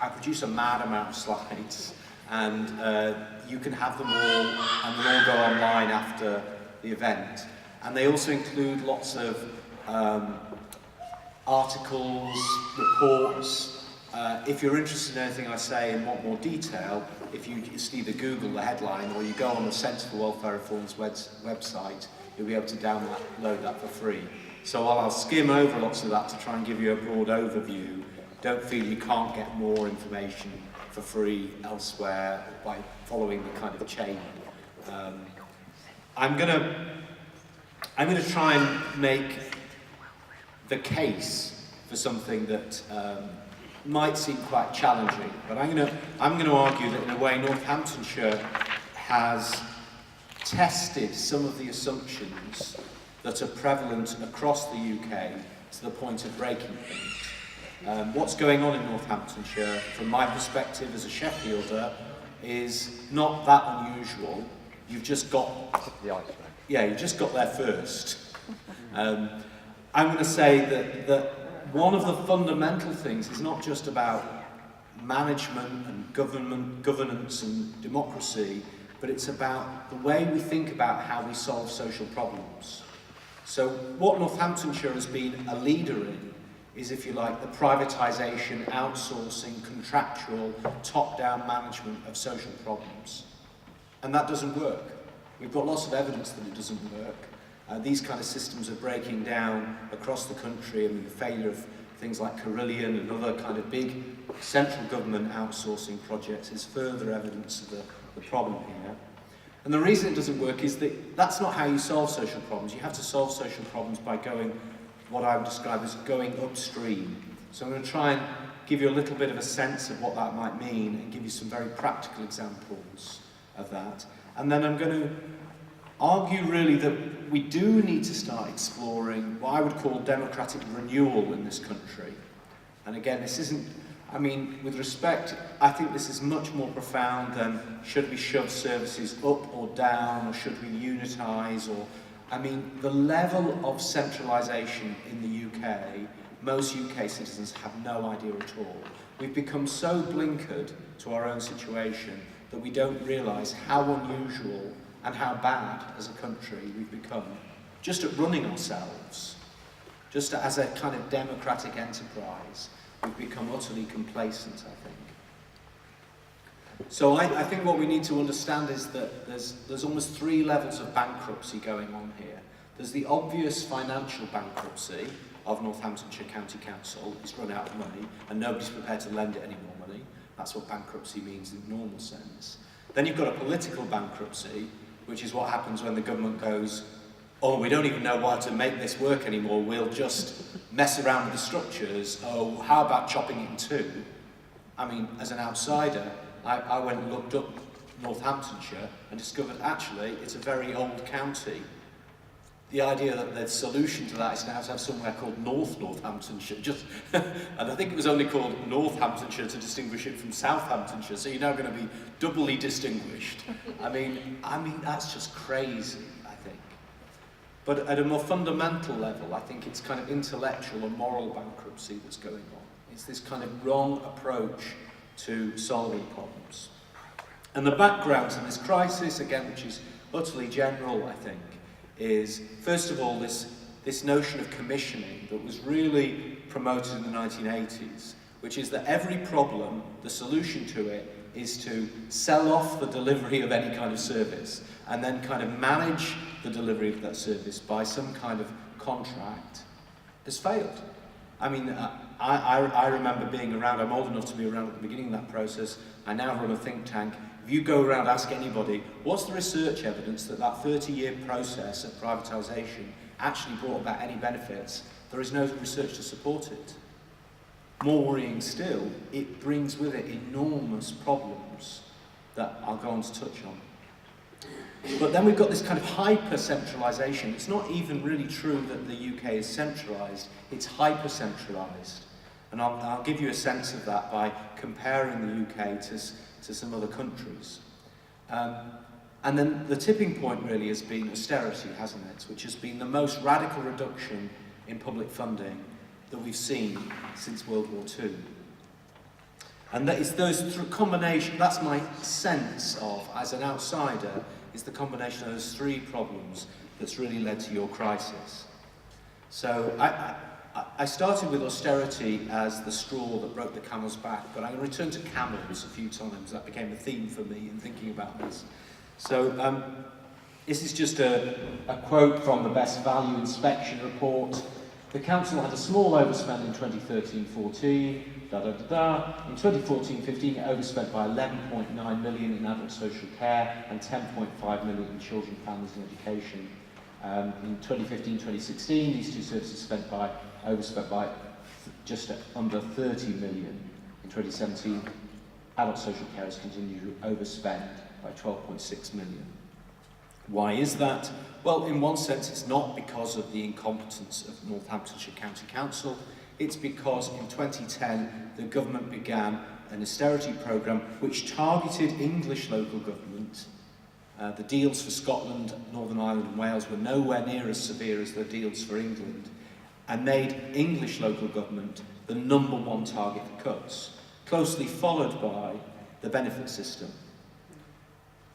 I produce a mad amount of slides, and you can have them all, and they'll all go online after the event. And they also include lots of articles, reports. If you're interested in anything I say in more detail, if you just either Google the headline or you go on the Centre for Welfare Reform's website, you'll be able to download that for free. So while I'll skim over lots of that to try and give you a broad overview, don't feel you can't get more information for free elsewhere by following the kind of chain. I'm gonna try and make the case for something that might seem quite challenging, but I'm going to argue that in a way Northamptonshire has tested some of the assumptions that are prevalent across the UK to the point of breaking things. What's going on in Northamptonshire, from my perspective as a Sheffielder, is not that unusual. You've just got you just got there first. I'm going to say that one of the fundamental things is not just about management and governance and democracy, but it's about the way we think about how we solve social problems. So what Northamptonshire has been a leader in is, if you like, the privatisation, outsourcing, contractual, top-down management of social problems. And that doesn't work. We've got lots of evidence that it doesn't work. These kind of systems are breaking down across the country. I mean, the failure of things like Carillion and other kind of big central government outsourcing projects is further evidence of the problem here. And the reason it doesn't work is that that's not how you solve social problems. You have to solve social problems by going, what I would describe as going upstream. So I'm going to try and give you a little bit of a sense of what that might mean and give you some very practical examples of that. And then I'm going to argue really that we do need to start exploring what I would call democratic renewal in this country. And again, this isn't, I mean, with respect, I think this is much more profound than should we shove services up or down, or should we unitise, or, I mean, the level of centralisation in the UK, most UK citizens have no idea at all. We've become so blinkered to our own situation that we don't realise how unusual and how bad as a country we've become, just at running ourselves, just as a kind of democratic enterprise. We've become utterly complacent, I think. So I think what we need to understand is that there's almost 3 levels of bankruptcy going on here. There's the obvious financial bankruptcy of Northamptonshire County Council. It's run out of money and nobody's prepared to lend it any more money. That's what bankruptcy means in the normal sense. Then you've got a political bankruptcy, which is what happens when the government goes, oh, we don't even know how to make this work anymore, we'll just mess around with the structures, oh, how about chopping it in 2? I mean, as an outsider, I went and looked up Northamptonshire and discovered actually it's a very old county. The idea that the solution to that is now to have somewhere called North Northamptonshire, and I think it was only called Northamptonshire to distinguish it from Southamptonshire, so you're now going to be doubly distinguished. I mean that's just crazy, I think. But at a more fundamental level, I think it's kind of intellectual and moral bankruptcy that's going on. It's this kind of wrong approach to solving problems. And the background to this crisis, again, which is utterly general, I think, is, first of all, this notion of commissioning that was really promoted in the 1980s, which is that every problem, the solution to it, is to sell off the delivery of any kind of service and then kind of manage the delivery of that service by some kind of contract, has failed. I mean, I remember being around, I'm old enough to be around at the beginning of that process. I now run a think tank. If you go around, ask anybody, what's the research evidence that that 30-year process of privatisation actually brought about any benefits? There is no research to support it. More worrying still, it brings with it enormous problems that I'll go on to touch on. But then we've got this kind of hyper-centralisation. It's not even really true that the UK is centralised, it's hyper-centralised. And I'll give you a sense of that by comparing the UK to some other countries. And then the tipping point really has been austerity, hasn't it? Which has been the most radical reduction in public funding that we've seen since World War II. And that it's those combination, that's my sense of, as an outsider, is the combination of those three problems that's really led to your crisis. So I started with austerity as the straw that broke the camel's back, but I returned to camels a few times. That became a theme for me in thinking about this. So this is just a quote from the Best Value Inspection report. The council had a small overspend in 2013-14, In 2014-15, it overspent by 11.9 million in adult social care and 10.5 million in children, families and education. In 2015-2016, these two services overspent by just under 30 million. In 2017, adult social care has continued to overspend by 12.6 million. Why is that? Well, in one sense, it's not because of the incompetence of Northamptonshire County Council. It's because in 2010, the government began an austerity programme which targeted English local government. The deals for Scotland, Northern Ireland and Wales were nowhere near as severe as the deals for England, and made English local government the #1 target for cuts, closely followed by the benefit system.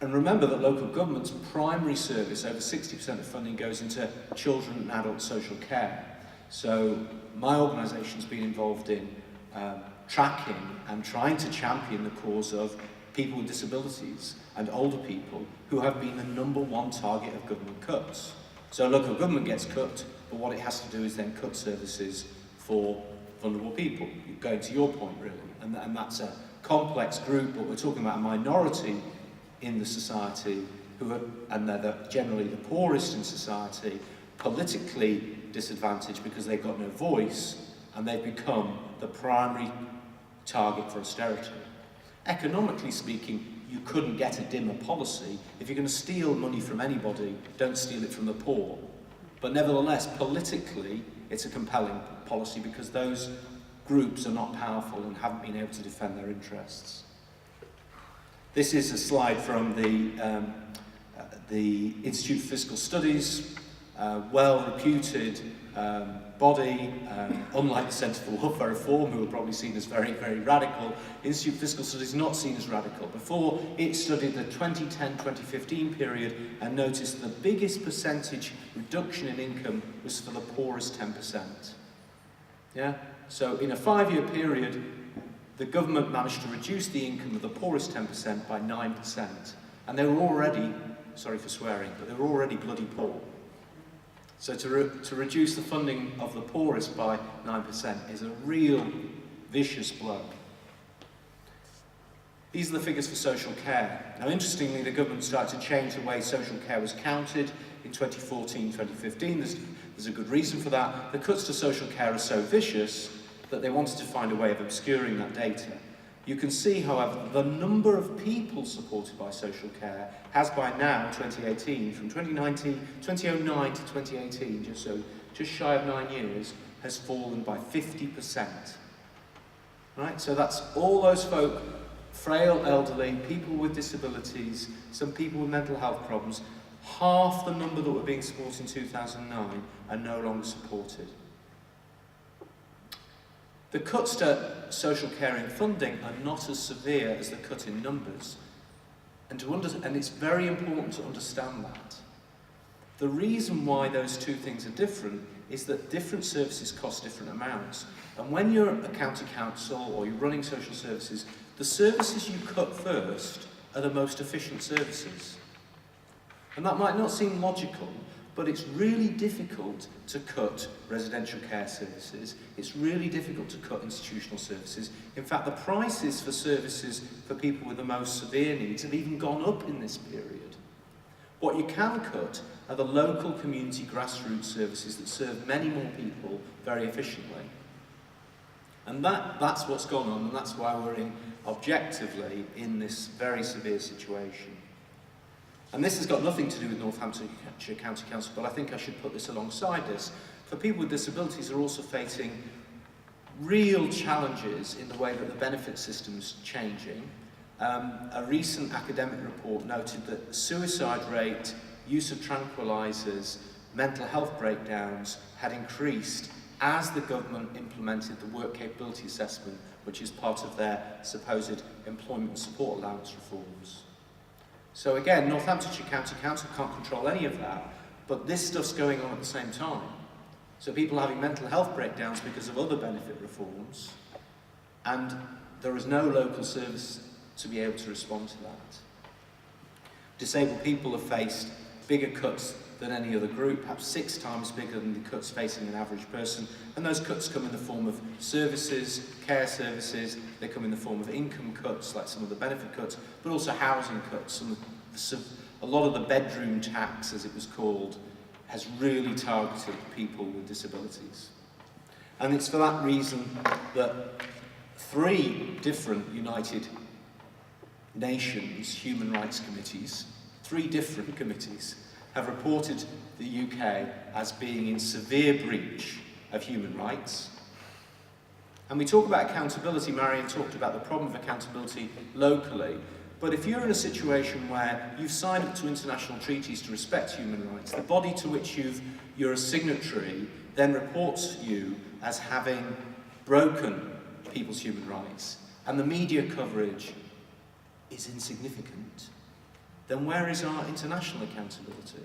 And remember that local government's primary service, over 60% of funding goes into children and adult social care. So my organisation's been involved in tracking and trying to champion the cause of people with disabilities and older people who have been the #1 target of government cuts. So local government gets cut, but what it has to do is then cut services for vulnerable people, going to your point really. And that's a complex group, but we're talking about a minority in the society and they're generally the poorest in society, politically disadvantaged because they've got no voice, and they've become the primary target for austerity. Economically speaking, you couldn't get a dimmer policy. If you're going to steal money from anybody, don't steal it from the poor. But nevertheless, politically, it's a compelling policy because those groups are not powerful and haven't been able to defend their interests. This is a slide from the Institute for Fiscal Studies, well-reputed body, unlike the Centre for Welfare Reform, who are probably seen as very, very radical. Institute for Fiscal Studies is not seen as radical. Before, it studied the 2010-2015 period and noticed the biggest percentage reduction in income was for the poorest 10%. Yeah? So in a 5-year period, the government managed to reduce the income of the poorest 10% by 9%. And they were already, sorry for swearing, but they were already bloody poor. So to reduce the funding of the poorest by 9% is a real vicious blow. These are the figures for social care. Now, interestingly, the government started to change the way social care was counted in 2014-2015. There's a good reason for that. The cuts to social care are so vicious that they wanted to find a way of obscuring that data. You can see, however, the number of people supported by social care has by now, 2018, from 2009 to 2018, just shy of 9 years, has fallen by 50%. Right? So that's all those folk, frail, elderly, people with disabilities, some people with mental health problems, half the number that were being supported in 2009 are no longer supported. The cuts to social care in funding are not as severe as the cut in numbers. And it's very important to understand that. The reason why those two things are different is that different services cost different amounts. And when you're a county council or you're running social services, the services you cut first are the most efficient services. And that might not seem logical, but it's really difficult to cut residential care services. It's really difficult to cut institutional services. In fact, the prices for services for people with the most severe needs have even gone up in this period. What you can cut are the local community grassroots services that serve many more people very efficiently. And that's what's gone on, and that's why we're objectively in this very severe situation. And this has got nothing to do with Northamptonshire County Council, but I think I should put this alongside this. For people with disabilities are also facing real challenges in the way that the benefit system's changing. A recent academic report noted that suicide rate, use of tranquilizers, mental health breakdowns had increased as the government implemented the work capability assessment which is part of their supposed employment support allowance reforms. So again, Northamptonshire County Council can't control any of that, but this stuff's going on at the same time. So people are having mental health breakdowns because of other benefit reforms, and there is no local service to be able to respond to that. Disabled people have faced bigger cuts than any other group, perhaps 6 times bigger than the cuts facing an average person, and those cuts come in the form of services, care services, they come in the form of income cuts, like some of the benefit cuts, but also housing cuts. A lot of the bedroom tax, as it was called, has really targeted people with disabilities. And it's for that reason that 3 different United Nations human rights committees, 3 different committees, have reported the UK as being in severe breach of human rights. And we talk about accountability. Marion talked about the problem of accountability locally. But if you're in a situation where you've signed up to international treaties to respect human rights, the body to which you're a signatory then reports you as having broken people's human rights, and the media coverage is insignificant, then where is our international accountability?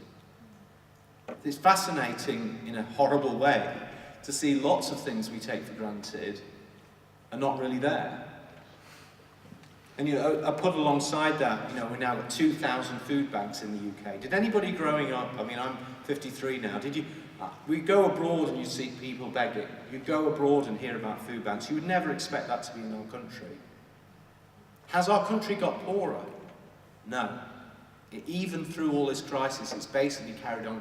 It's fascinating in a horrible way to see lots of things we take for granted are not really there. And I put alongside that, we're now at 2,000 food banks in the UK. Did anybody growing up, I'm 53 now, we go abroad and you see people begging. You go abroad and hear about food banks. You would never expect that to be in our country. Has our country got poorer? No. Even through all this crisis, it's basically carried on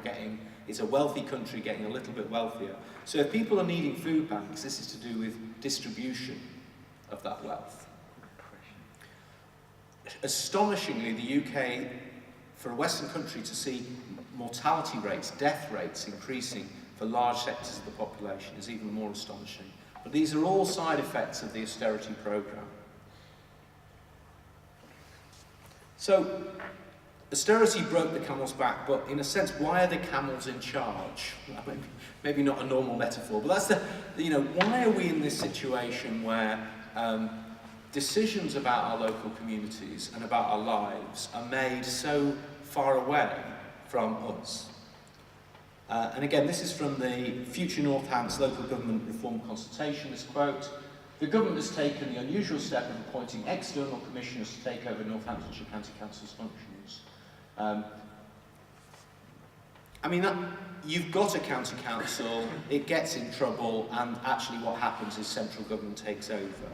it's a wealthy country getting a little bit wealthier. So if people are needing food banks, this is to do with distribution of that wealth. Astonishingly, the UK, for a Western country to see mortality rates, death rates increasing for large sectors of the population is even more astonishing. But these are all side effects of the austerity programme. So, austerity broke the camel's back, but in a sense, why are the camels in charge? Maybe not a normal metaphor, but that's why are we in this situation where decisions about our local communities and about our lives are made so far away from us? And again, this is from the Future Northants Local Government Reform Consultation, this quote: "The government has taken the unusual step of appointing external commissioners to take over Northamptonshire County Council's functions." You've got a county council, it gets in trouble, and actually what happens is central government takes over.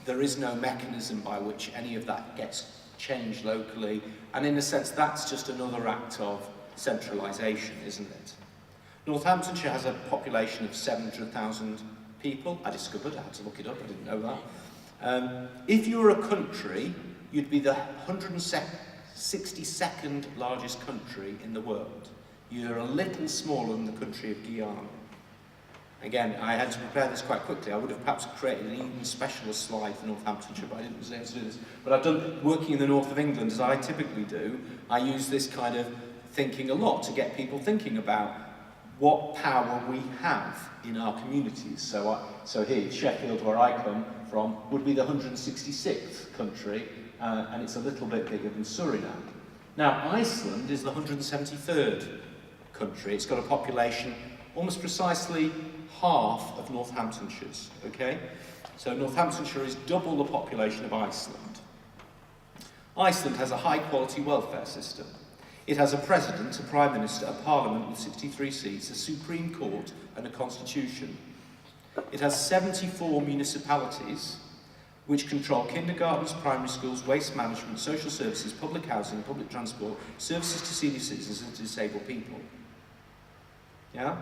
There is no mechanism by which any of that gets changed locally, and in a sense that's just another act of centralisation, isn't it? Northamptonshire has a population of 700,000 people. I discovered, I had to look it up, I didn't know that. If you were a country, you'd be the 162nd largest country in the world. You're a little smaller than the country of Guyana. Again, I had to prepare this quite quickly. I would have perhaps created an even specialist slide for Northamptonshire, but I didn't was able to do this. But I've done, working in the north of England, as I typically do, I use this kind of thinking a lot to get people thinking about what power we have in our communities. So here, Sheffield, where I come from, would be the 166th country, and it's a little bit bigger than Suriname. Now, Iceland is the 173rd country. It's got a population almost precisely half of Northamptonshire's, okay? So Northamptonshire is double the population of Iceland. Iceland has a high-quality welfare system. It has a president, a prime minister, a parliament with 63 seats, a supreme court, and a constitution. It has 74 municipalities, which control kindergartens, primary schools, waste management, social services, public housing, public transport, services to senior citizens and to disabled people. Yeah?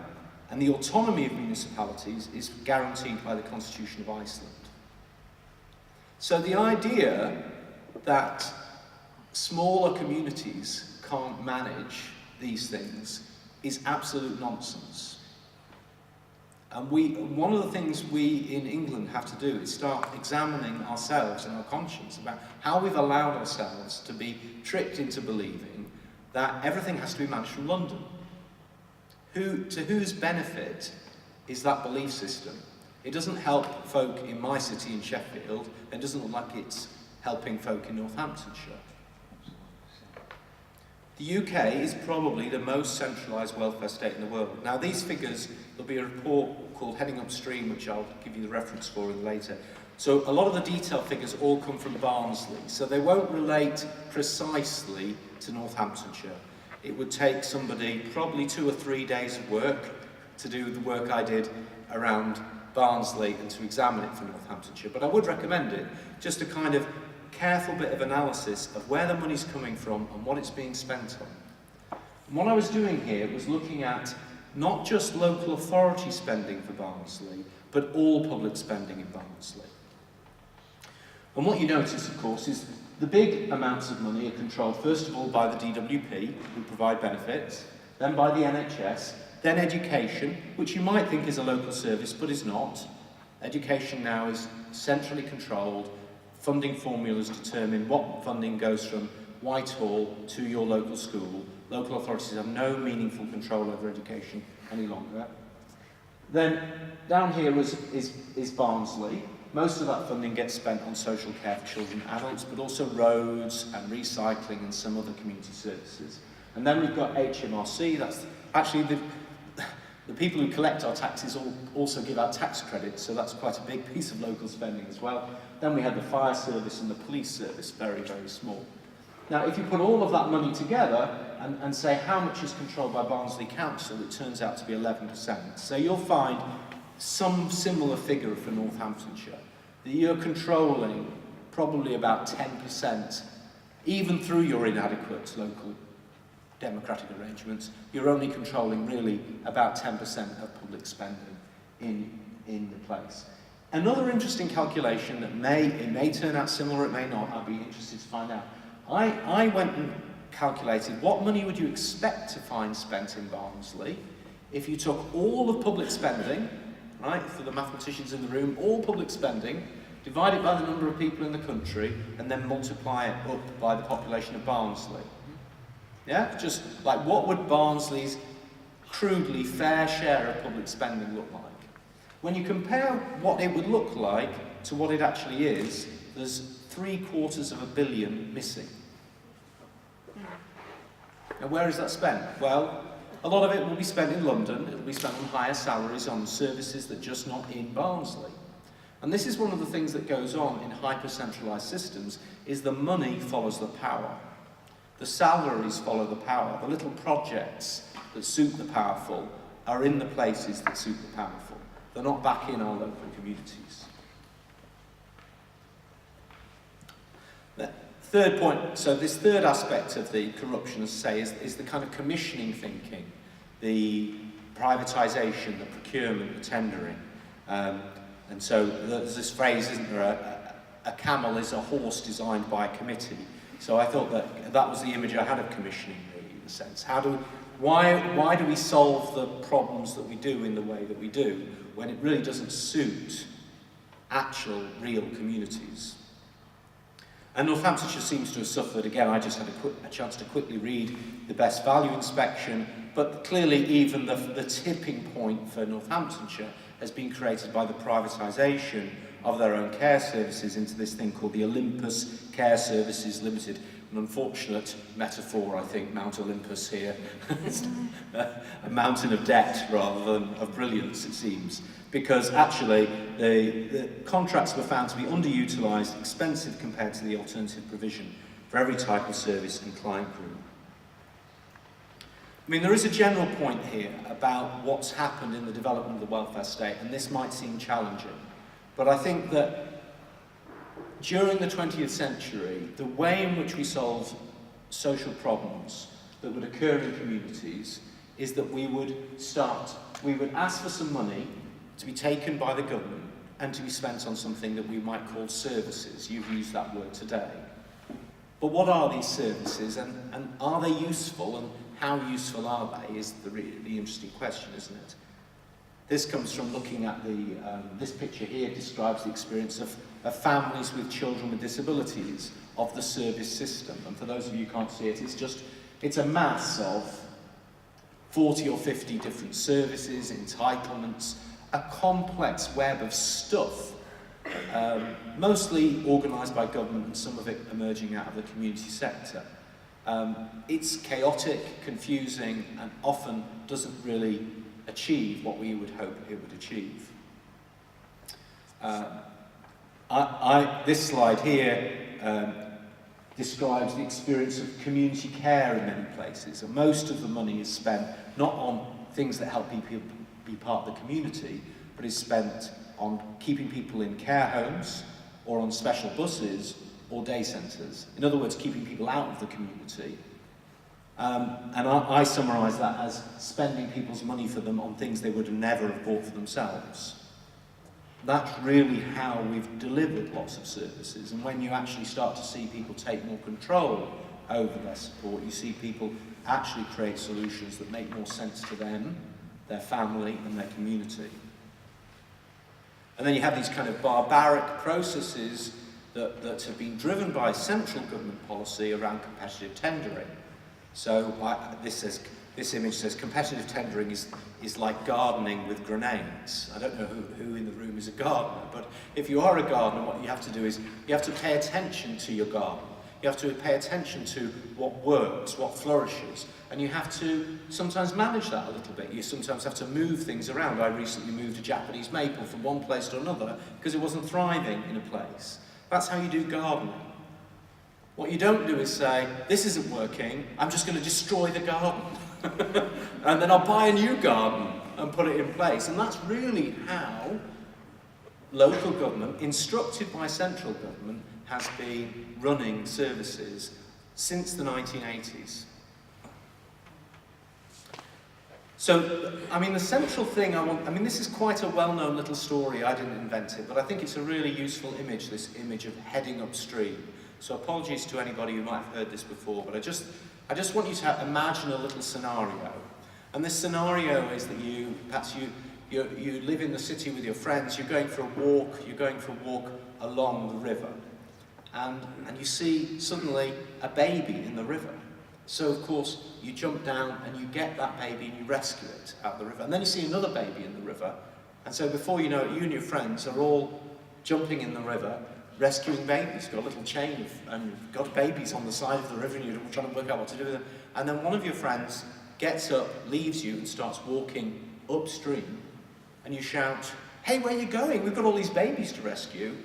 And the autonomy of municipalities is guaranteed by the Constitution of Iceland. So the idea that smaller communities can't manage these things is absolute nonsense. And one of the things we in England have to do is start examining ourselves and our conscience about how we've allowed ourselves to be tricked into believing that everything has to be managed from London. To whose benefit is that belief system? It doesn't help folk in my city in Sheffield, and it doesn't look like it's helping folk in Northamptonshire. The UK is probably the most centralised welfare state in the world. Now these figures, there'll be a report called Heading Upstream, which I'll give you the reference for later. So a lot of the detailed figures all come from Barnsley, so they won't relate precisely to Northamptonshire. It would take somebody probably 2 or 3 days of work to do the work I did around Barnsley and to examine it for Northamptonshire. But I would recommend it, just a kind of careful bit of analysis of where the money's coming from and what it's being spent on. And what I was doing here was looking at not just local authority spending for Barnsley, but all public spending in Barnsley. And what you notice, of course, is the big amounts of money are controlled first of all by the DWP, who provide benefits, then by the NHS, then education, which you might think is a local service, but is not. Education now is centrally controlled. Funding formulas determine what funding goes from Whitehall to your local school. Local authorities have no meaningful control over education any longer. Then down here is Barnsley. Most of that funding gets spent on social care for children and adults, but also roads and recycling and some other community services. And then we've got HMRC, that's actually the people who collect our taxes also give out tax credits, so that's quite a big piece of local spending as well. Then we had the fire service and the police service, very, very small. Now, if you put all of that money together and say how much is controlled by Barnsley Council, it turns out to be 11%. So you'll find some similar figure for Northamptonshire, that you're controlling probably about 10%, even through your inadequate local democratic arrangements, you're only controlling really about 10% of public spending in the place. Another interesting calculation that may turn out similar, it may not, I'd be interested to find out. I went and calculated what money would you expect to find spent in Barnsley if you took all of public spending, right, for the mathematicians in the room, all public spending, divide it by the number of people in the country, and then multiply it up by the population of Barnsley. Yeah, just like what would Barnsley's crudely fair share of public spending look like? When you compare what it would look like to what it actually is, there's $750 million missing. And where is that spent? Well, a lot of it will be spent in London, it will be spent on higher salaries on services that are just not in Barnsley. And this is one of the things that goes on in hyper-centralised systems, is the money follows the power. The salaries follow the power. The little projects that suit the powerful are in the places that suit the powerful. They're not back in our local communities. The third point, so this third aspect of the corruption, as I say, is the kind of commissioning thinking, the privatisation, the procurement, the tendering. And so there's this phrase, isn't there, a camel is a horse designed by a committee. So I thought that was the image I had of commissioning, really, in a sense. Why do we solve the problems that we do in the way that we do, when it really doesn't suit actual, real communities? And Northamptonshire seems to have suffered. Again, I just had a chance to quickly read the best value inspection, but clearly even the tipping point for Northamptonshire has been created by the privatisation of their own care services into this thing called the Olympus Care Services Limited. An unfortunate metaphor, I think, Mount Olympus here. A mountain of debt rather than of brilliance, it seems. Because actually, the contracts were found to be underutilised, expensive compared to the alternative provision for every type of service and client group. I mean, there is a general point here about what's happened in the development of the welfare state, and this might seem challenging. But I think that during the 20th century, the way in which we solve social problems that would occur in communities is that we would ask for some money to be taken by the government and to be spent on something that we might call services. You've used that word today. But what are these services, and are they useful, and how useful are they is the really interesting question, isn't it? This comes from looking at this picture here describes the experience of families with children with disabilities of the service system. And for those of you who can't see it, it's a mass of 40 or 50 different services, entitlements, a complex web of stuff, mostly organised by government and some of it emerging out of the community sector. It's chaotic, confusing, and often doesn't really achieve what we would hope it would achieve. This slide here describes the experience of community care in many places, and most of the money is spent not on things that help people be part of the community, but is spent on keeping people in care homes or on special buses or day centres. In other words, keeping people out of the community. And I summarise that as spending people's money for them on things they would never have bought for themselves. That's really how we've delivered lots of services. And when you actually start to see people take more control over their support, you see people actually create solutions that make more sense to them, their family, and their community. And then you have these kind of barbaric processes that have been driven by central government policy around competitive tendering. So this image says competitive tendering is like gardening with grenades. I don't know who in the room is a gardener, but if you are a gardener, what you have to do is you have to pay attention to your garden. You have to pay attention to what works, what flourishes, and you have to sometimes manage that a little bit. You sometimes have to move things around. I recently moved a Japanese maple from one place to another because it wasn't thriving in a place. That's how you do gardening. What you don't do is say, this isn't working, I'm just going to destroy the garden. And then I'll buy a new garden and put it in place. And that's really how local government, instructed by central government, has been running services since the 1980s. So, I mean, the central thing this is quite a well-known little story, I didn't invent it, but I think it's a really useful image, this image of heading upstream. So apologies to anybody who might have heard this before, but I just want you to imagine a little scenario. And this scenario is that you live in the city with your friends, you're going for a walk along the river. And you see suddenly a baby in the river. So of course you jump down and you get that baby and you rescue it out of the river. And then you see another baby in the river. And so before you know it, you and your friends are all jumping in the river, rescuing babies. You've got a little chain and you've got babies on the side of the river and you're trying to work out what to do with them. And then one of your friends gets up, leaves you and starts walking upstream. And you shout, "Hey, where are you going? We've got all these babies to rescue."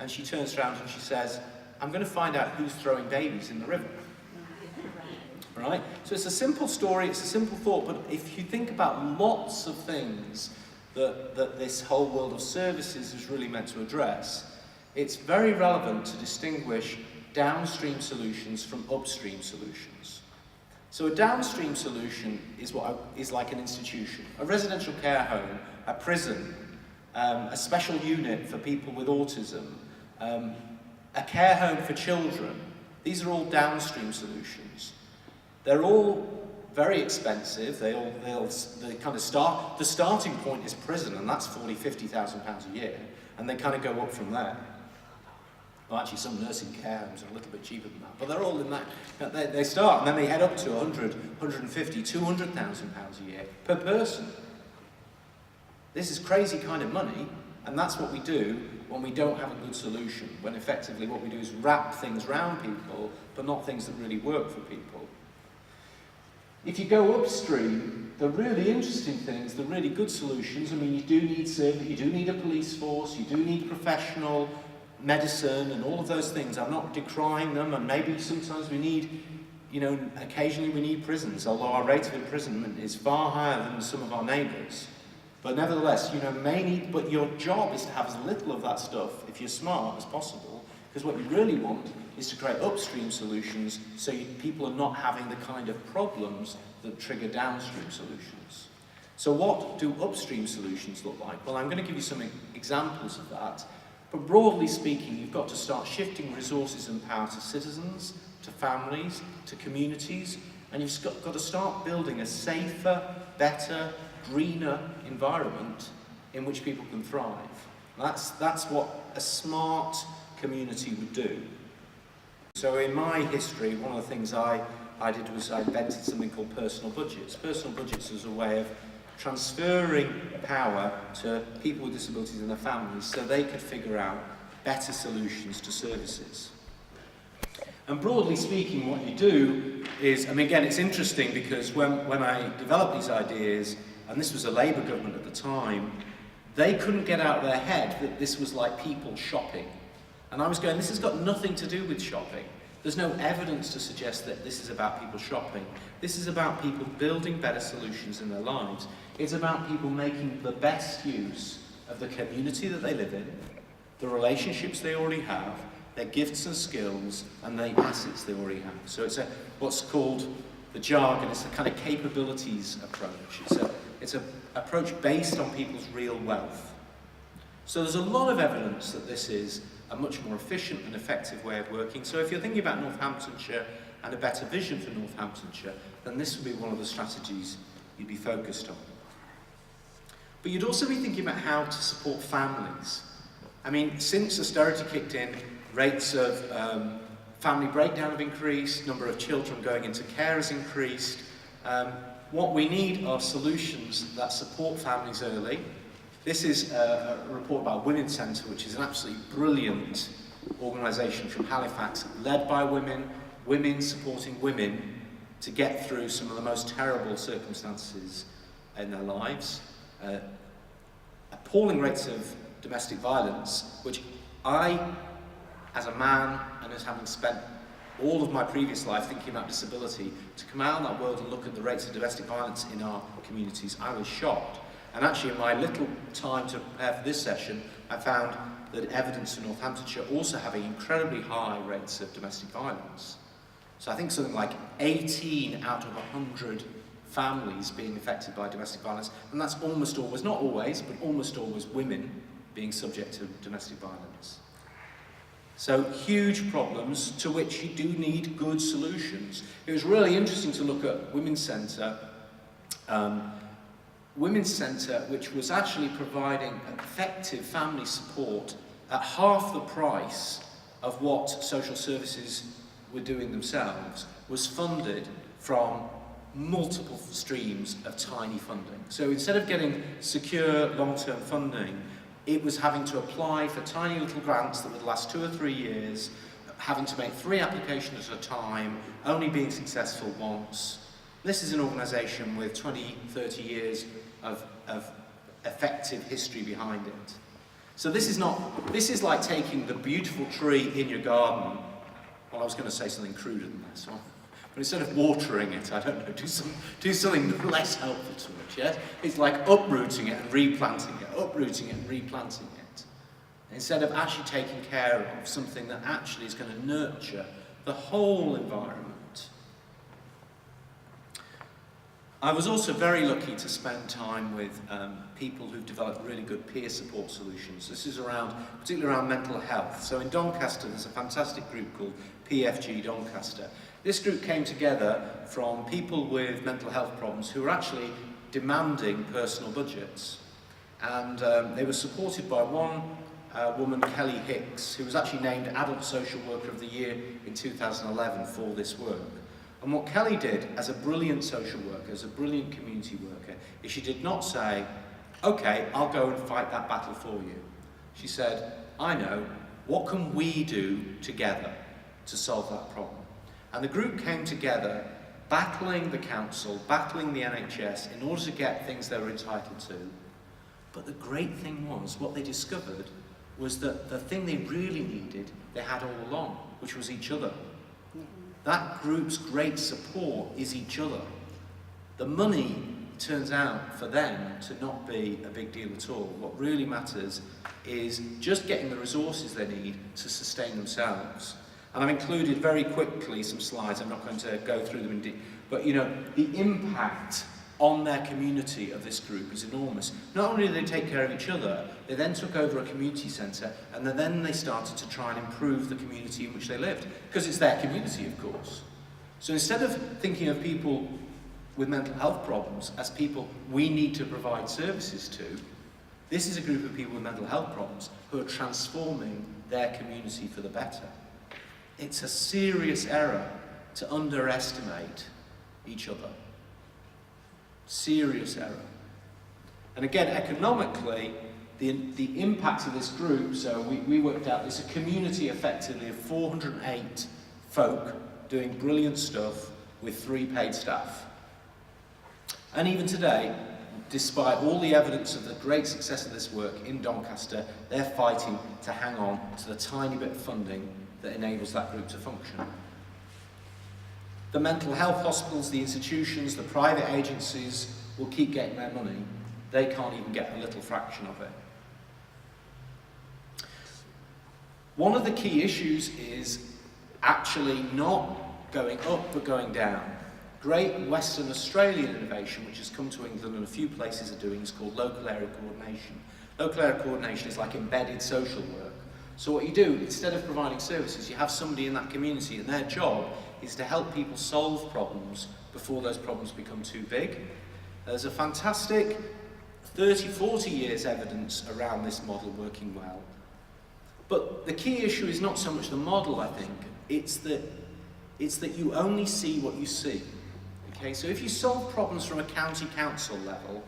And she turns around and she says, "I'm going to find out who's throwing babies in the river." Right? So it's a simple story, it's a simple thought, but if you think about lots of things that this whole world of services is really meant to address, it's very relevant to distinguish downstream solutions from upstream solutions. So a downstream solution is like an institution, a residential care home, a prison, a special unit for people with autism, a care home for children. These are all downstream solutions. They're all very expensive. They kind of start. The starting point is prison, and that's £40,000–50,000 a year, and they kind of go up from there. Well, actually, some nursing care homes are a little bit cheaper than that, but they're all in that. They start, and then they head up to 100, 150, £200,000 a year per person. This is crazy kind of money, and that's what we do when we don't have a good solution. When effectively what we do is wrap things around people, but not things that really work for people. If you go upstream, the really interesting things, the really good solutions, I mean, you do need service, you do need a police force, you do need professional medicine and all of those things. I'm not decrying them, and maybe sometimes we need, occasionally we need prisons, although our rate of imprisonment is far higher than some of our neighbours. But nevertheless, but your job is to have as little of that stuff, if you're smart, as possible, because what you really want is to create upstream solutions so people are not having the kind of problems that trigger downstream solutions. So what do upstream solutions look like? Well, I'm going to give you some examples of that, but broadly speaking, you've got to start shifting resources and power to citizens, to families, to communities, and you've got to start building a safer, better, greener environment in which people can thrive. That's what a smart community would do. So in my history, one of the things I did was I invented something called personal budgets. Personal budgets is a way of transferring power to people with disabilities and their families so they could figure out better solutions to services. And broadly speaking, what you do is, I mean, again, it's interesting because when I developed these ideas, and this was a Labour government at the time, they couldn't get out of their head that this was like people shopping. And I was going, this has got nothing to do with shopping. There's no evidence to suggest that this is about people shopping. This is about people building better solutions in their lives. It's about people making the best use of the community that they live in, the relationships they already have, their gifts and skills, and the assets they already have. So it's what's called the jargon, it's a kind of capabilities approach. It's an approach based on people's real wealth. So there's a lot of evidence that this is a much more efficient and effective way of working. So if you're thinking about Northamptonshire and a better vision for Northamptonshire, then this would be one of the strategies you'd be focused on. But you'd also be thinking about how to support families. I mean, since austerity kicked in, rates of family breakdown have increased, number of children going into care has increased. What we need are solutions that support families early. This is a report by Women's Centre, which is an absolutely brilliant organisation from Halifax, led by women, women supporting women to get through some of the most terrible circumstances in their lives. Appalling rates of domestic violence, which I, as a man and as having spent all of my previous life thinking about disability, to come out in that world and look at the rates of domestic violence in our communities, I was shocked. And actually, in my little time to prepare for this session, I found that evidence for Northamptonshire also having incredibly high rates of domestic violence. So I think something like 18 out of 100 families being affected by domestic violence, and that's almost always, not always, but almost always women being subject to domestic violence. So huge problems to which you do need good solutions. It was really interesting to look at Women's Centre, which was actually providing effective family support at half the price of what social services were doing themselves, was funded from multiple streams of tiny funding. So instead of getting secure long-term funding, it was having to apply for tiny little grants that would last 2 or 3 years, having to make 3 applications at a time, only being successful once. This is an organisation with 20, 30 years of effective history behind it. So this is like taking the beautiful tree in your garden. Well, I was going to say something cruder than this one. But instead of watering it, I don't know, do something less helpful to it, yes? It's like uprooting it and replanting it, uprooting it and replanting it. Instead of actually taking care of something that actually is going to nurture the whole environment. I was also very lucky to spend time with people who've developed really good peer support solutions. This is particularly around mental health. So in Doncaster, there's a fantastic group called PFG Doncaster. This group came together from people with mental health problems who were actually demanding personal budgets. And they were supported by one woman, Kelly Hicks, who was actually named Adult Social Worker of the Year in 2011 for this work. And what Kelly did as a brilliant social worker, as a brilliant community worker, is she did not say, okay, I'll go and fight that battle for you. She said, I know, what can we do together to solve that problem? And the group came together, battling the council, battling the NHS, in order to get things they were entitled to. But the great thing was, what they discovered was that the thing they really needed, they had all along, which was each other. That group's great support is each other. The money turns out for them to not be a big deal at all. What really matters is just getting the resources they need to sustain themselves. And I've included very quickly some slides. I'm not going to go through them in detail, but you know, the impact on their community of this group is enormous. Not only did they take care of each other, they then took over a community centre, and then they started to try and improve the community in which they lived, because it's their community, of course. So instead of thinking of people with mental health problems as people we need to provide services to, this is a group of people with mental health problems who are transforming their community for the better. It's a serious error to underestimate each other. Serious error. And again, economically, the impact of this group, so we worked out there's a community effectively of 408 folk doing brilliant stuff with 3 paid staff. And even today, despite all the evidence of the great success of this work in Doncaster, they're fighting to hang on to the tiny bit of funding that enables that group to function. The mental health hospitals, the institutions, the private agencies will keep getting their money. They can't even get a little fraction of it. One of the key issues is actually not going up but going down. Great Western Australian innovation, which has come to England and a few places are doing, is called local area coordination. Local area coordination is like embedded social work. So what you do, instead of providing services, you have somebody in that community and their job is to help people solve problems before those problems become too big. There's a fantastic 30, 40 years evidence around this model working well. But the key issue is not so much the model, I think, it's that you only see what you see. Okay, so if you solve problems from a county council level,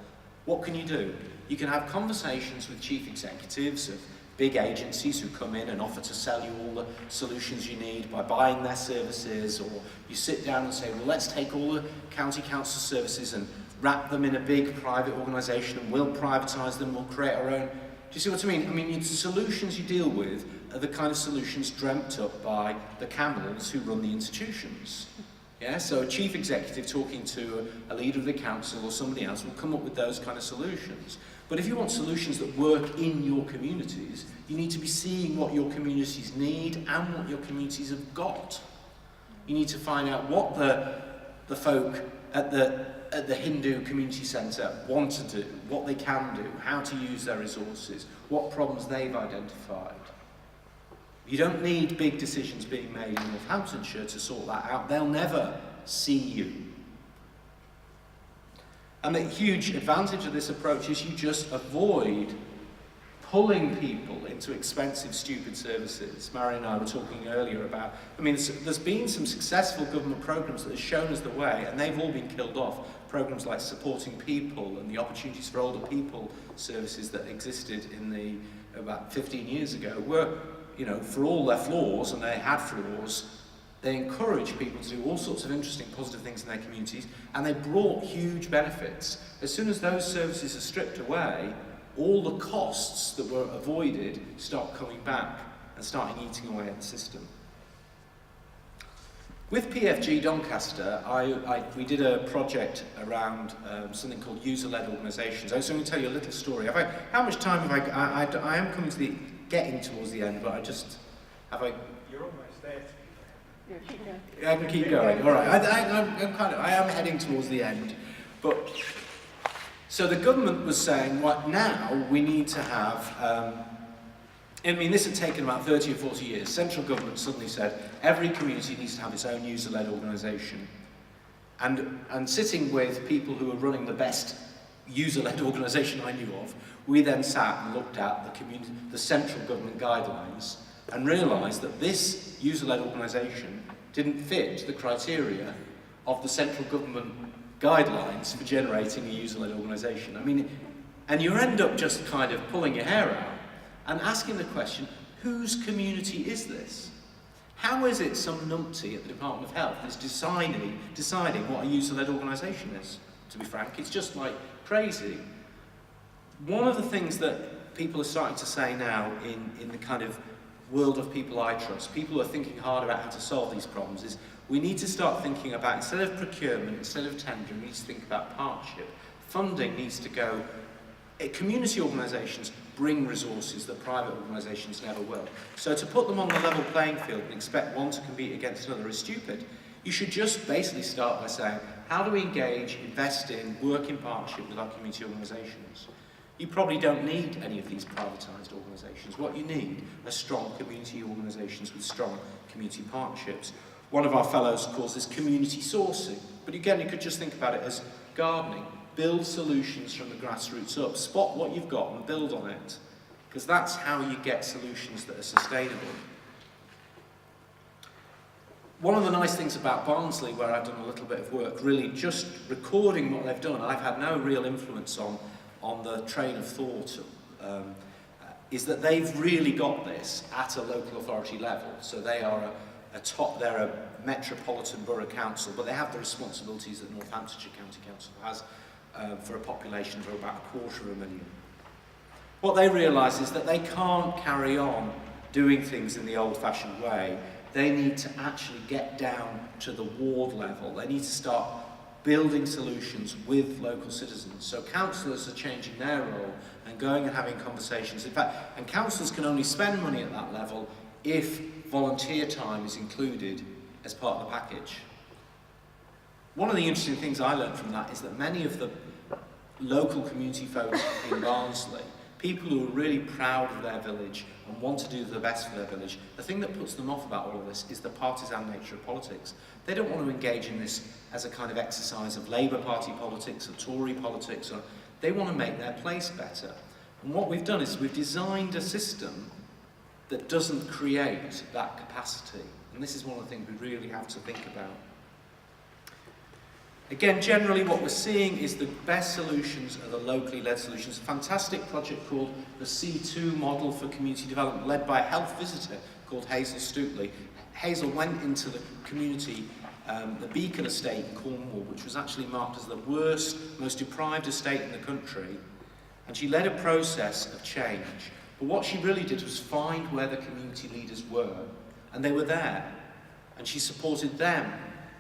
what can you do? You can have conversations with chief executives of big agencies who come in and offer to sell you all the solutions you need by buying their services, or you sit down and say, well, let's take all the county council services and wrap them in a big private organisation and we'll privatise them, we'll create our own. Do you see what I mean? I mean, the solutions you deal with are the kind of solutions dreamt up by the camels who run the institutions. Yeah, so a chief executive talking to a leader of the council or somebody else will come up with those kind of solutions. But if you want solutions that work in your communities, you need to be seeing what your communities need and what your communities have got. You need to find out what the folk at the Hindu community centre want to do, what they can do, how to use their resources, what problems they've identified. You don't need big decisions being made in Northamptonshire to sort that out. They'll never see you. And the huge advantage of this approach is you just avoid pulling people into expensive, stupid services. Mary and I were talking earlier about, I mean, there's been some successful government programmes that have shown us the way, and they've all been killed off. Programmes like Supporting People and the Opportunities for Older People services that existed in about 15 years ago were, you know, for all their flaws, and they had flaws, they encouraged people to do all sorts of interesting, positive things in their communities, and they brought huge benefits. As soon as those services are stripped away, all the costs that were avoided start coming back and starting eating away at the system. With PFG Doncaster, we did a project around something called user-led organisations. I was going to tell you a little story. How much time have I am coming to getting towards the end, but You're almost there. Yeah, keep going. I can keep going. All right. I am heading towards the end, but so the government was saying, what now we need to have. I mean, this had taken about 30 or 40 years. Central government suddenly said every community needs to have its own user-led organisation, and sitting with people who are running the best user-led organisation I knew of, we then sat and looked at the central government guidelines and realised that this user-led organisation didn't fit the criteria of the central government guidelines for generating a user-led organisation. I mean, and you end up just kind of pulling your hair out and asking the question, whose community is this? How is it some numpty at the Department of Health is deciding what a user-led organisation is? To be frank, it's just like crazy. One of the things that people are starting to say now in the kind of world of people I trust, people who are thinking hard about how to solve these problems, is we need to start thinking about, instead of procurement, instead of tendering, we need to think about partnership. Funding needs to go. Community organisations bring resources that private organisations never will. So to put them on the level playing field and expect one to compete against another is stupid. You should just basically start by saying, how do we engage, invest in, work in partnership with our community organisations? You probably don't need any of these privatised organisations. What you need are strong community organisations with strong community partnerships. One of our fellows calls this community sourcing. But again, you could just think about it as gardening. Build solutions from the grassroots up. Spot what you've got and build on it. Because that's how you get solutions that are sustainable. One of the nice things about Barnsley, where I've done a little bit of work, really just recording what they've done, I've had no real influence on on the train of thought is that they've really got this at a local authority level. So they are they're a metropolitan borough council, but they have the responsibilities that Northamptonshire County Council has for a population of about 250,000. What they realise is that they can't carry on doing things in the old-fashioned way. They need to actually get down to the ward level. They need to start building solutions with local citizens. So councillors are changing their role and going and having conversations. In fact, and councillors can only spend money at that level if volunteer time is included as part of the package. One of the interesting things I learned from that is that many of the local community folk in Barnsley, people who are really proud of their village and want to do the best for their village, the thing that puts them off about all of this is the partisan nature of politics. They don't want to engage in this as a kind of exercise of Labour Party politics or Tory politics. They want to make their place better. And what we've done is we've designed a system that doesn't create that capacity. And this is one of the things we really have to think about. Again, generally what we're seeing is the best solutions are the locally led solutions. A fantastic project called the C2 Model for Community Development, led by a health visitor called Hazel Stootley. Hazel went into the community, the Beacon estate in Cornwall, which was actually marked as the worst, most deprived estate in the country, and she led a process of change. But what she really did was find where the community leaders were, and they were there, and she supported them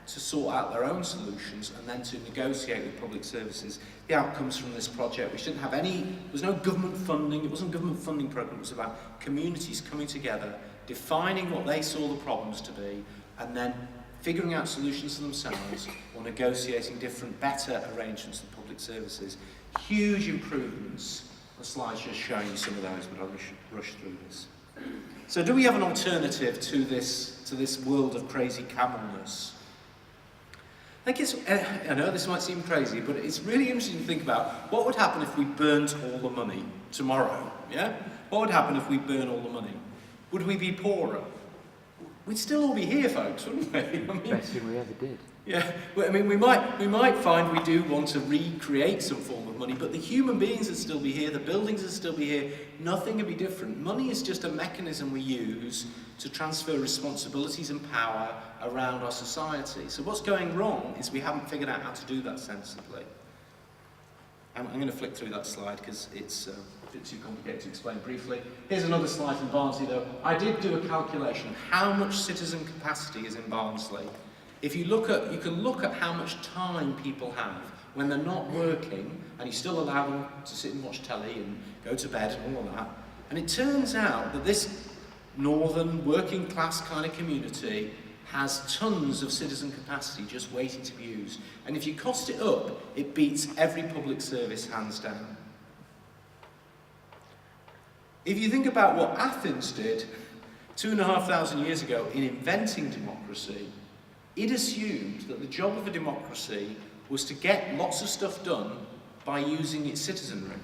to sort out their own solutions and then to negotiate with public services. The outcomes from this project, which didn't have any, there was no government funding, it wasn't a government funding programme, it was about communities coming together, defining what they saw the problems to be, and then figuring out solutions for themselves or negotiating different, better arrangements with public services. Huge improvements. The slide's just showing you some of those, but I'll rush through this. So do we have an alternative to this world of crazy camelness? I think I know this might seem crazy, but it's really interesting to think about what would happen if we burnt all the money tomorrow, yeah? What would happen if we burn all the money? Would we be poorer? We'd still all be here, folks, wouldn't we? I mean, best thing we ever did. Yeah, well, I mean, we might find we do want to recreate some form of money, but the human beings would still be here, the buildings would still be here, nothing would be different. Money is just a mechanism we use to transfer responsibilities and power around our society. So what's going wrong is we haven't figured out how to do that sensibly. I'm going to flick through that slide because it's a bit too complicated to explain briefly. Here's another slide from Barnsley though. I did do a calculation of how much citizen capacity is in Barnsley. If you can look at how much time people have when they're not working and you still allow them to sit and watch telly and go to bed and all of that. And it turns out that this northern working class kind of community has tons of citizen capacity just waiting to be used. And if you cost it up, it beats every public service hands down. If you think about what Athens did 2,500 years ago in inventing democracy, it assumed that the job of a democracy was to get lots of stuff done by using its citizenry.